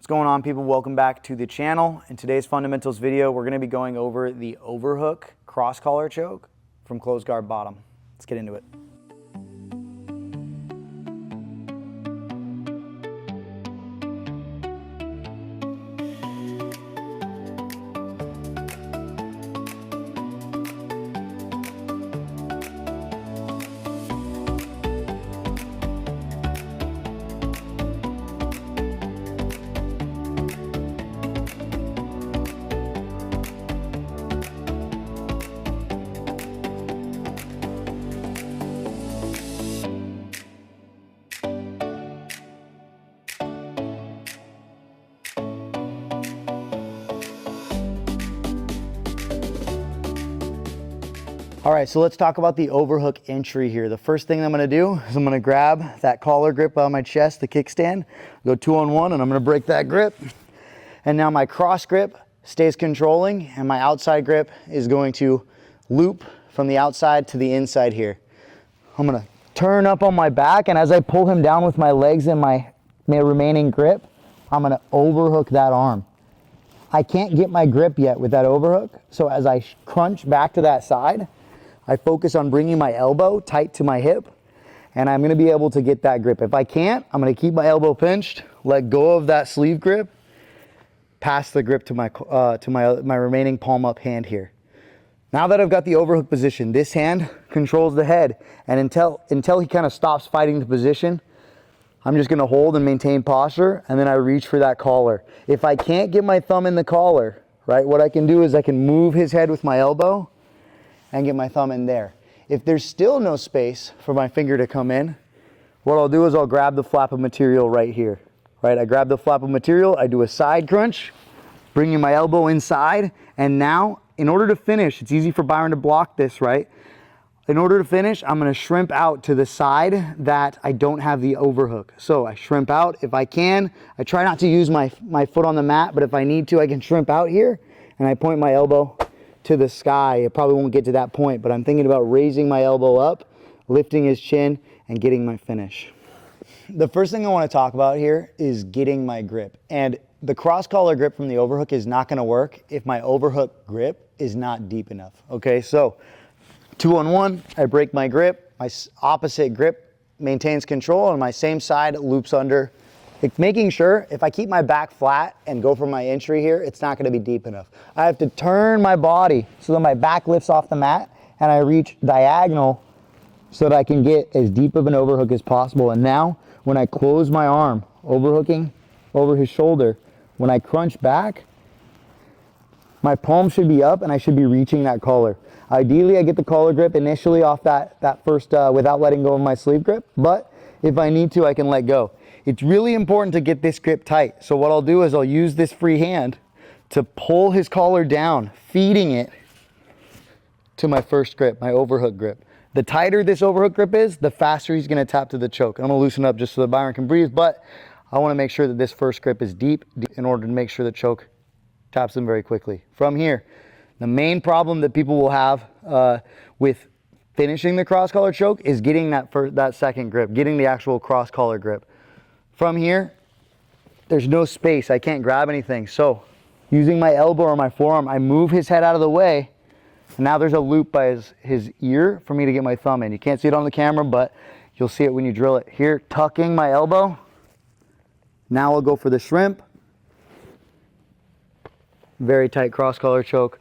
going on, people? Welcome back to the channel. In today's fundamentals video, we're going to be going over the overhook cross collar choke from closed guard bottom. Let's get into it. All right, so let's talk about the overhook entry here. The first thing I'm gonna do is I'm gonna grab that collar grip out of my chest, the kickstand, go 2-on-1, and I'm gonna break that grip. And now my cross grip stays controlling, and my outside grip is going to loop from the outside to the inside here. I'm gonna turn up on my back, and as I pull him down with my legs and my remaining grip, I'm gonna overhook that arm. I can't get my grip yet with that overhook, so as I crunch back to that side, I focus on bringing my elbow tight to my hip, and I'm gonna be able to get that grip. If I can't, I'm gonna keep my elbow pinched, let go of that sleeve grip, pass the grip to my remaining palm up hand here. Now that I've got the overhook position, this hand controls the head, and until he kind of stops fighting the position, I'm just gonna hold and maintain posture, and then I reach for that collar. If I can't get my thumb in the collar, right, what I can do is I can move his head with my elbow and get my thumb in there. If there's still no space for my finger to come in, what I'll do is I'll grab the flap of material right here, right? I grab the flap of material, I do a side crunch, bringing my elbow inside, and now, in order to finish, it's easy for Byron to block this, right? In order to finish, I'm gonna shrimp out to the side that I don't have the overhook. So I shrimp out if I can. I try not to use my foot on the mat, but if I need to, I can shrimp out here, and I point my elbow to the sky. It probably won't get to that point, but I'm thinking about raising my elbow up, lifting his chin, and getting my finish. The first thing I want to talk about here is getting my grip. And the cross collar grip from the overhook is not going to work if my overhook grip is not deep enough. Okay, so 2-on-1, I break my grip, my opposite grip maintains control, and my same side loops under. Making sure if I keep my back flat and go for my entry here, it's not gonna be deep enough. I have to turn my body so that my back lifts off the mat and I reach diagonal so that I can get as deep of an overhook as possible. And now when I close my arm, overhooking over his shoulder, when I crunch back, my palm should be up and I should be reaching that collar. Ideally, I get the collar grip initially off that first without letting go of my sleeve grip, but if I need to, I can let go. It's really important to get this grip tight. So what I'll do is I'll use this free hand to pull his collar down, feeding it to my first grip, my overhook grip. The tighter this overhook grip is, the faster he's gonna tap to the choke. I'm gonna loosen up just so that Byron can breathe, but I wanna make sure that this first grip is deep in order to make sure the choke taps him very quickly. From here, the main problem that people will have with finishing the cross collar choke is getting that second grip, getting the actual cross collar grip. From here, there's no space. I can't grab anything. So using my elbow or my forearm, I move his head out of the way. And now there's a loop by his ear for me to get my thumb in. You can't see it on the camera, but you'll see it when you drill it. Here, tucking my elbow. Now I'll go for the shrimp. Very tight cross collar choke.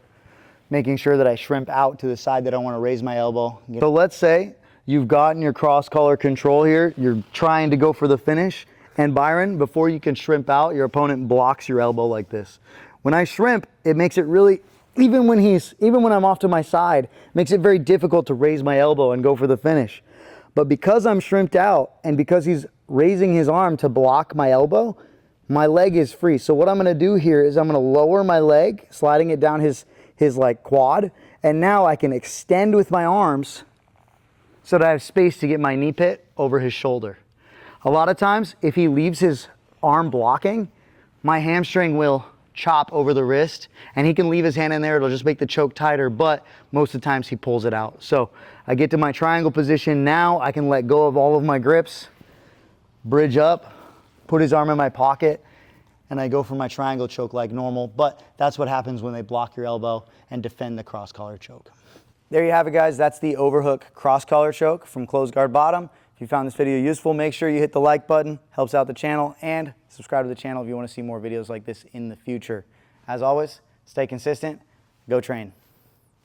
Making sure that I shrimp out to the side that I want to raise my elbow. So let's say you've gotten your cross collar control here. You're trying to go for the finish. And Byron, before you can shrimp out, your opponent blocks your elbow like this. When I shrimp, it makes it really, even when I'm off to my side, makes it very difficult to raise my elbow and go for the finish. But because I'm shrimped out and because he's raising his arm to block my elbow, my leg is free. So what I'm gonna do here is I'm gonna lower my leg, sliding it down his like quad, and now I can extend with my arms so that I have space to get my knee pit over his shoulder. A lot of times, if he leaves his arm blocking, my hamstring will chop over the wrist, and he can leave his hand in there. It'll just make the choke tighter, but most of the times he pulls it out. So I get to my triangle position. Now I can let go of all of my grips, bridge up, put his arm in my pocket, and I go for my triangle choke like normal, but that's what happens when they block your elbow and defend the cross collar choke. There you have it, guys. That's the Overhook cross collar choke from closed guard bottom. If you found this video useful, make sure you hit the like button, helps out the channel, and subscribe to the channel if you want to see more videos like this in the future. As always, stay consistent, go train.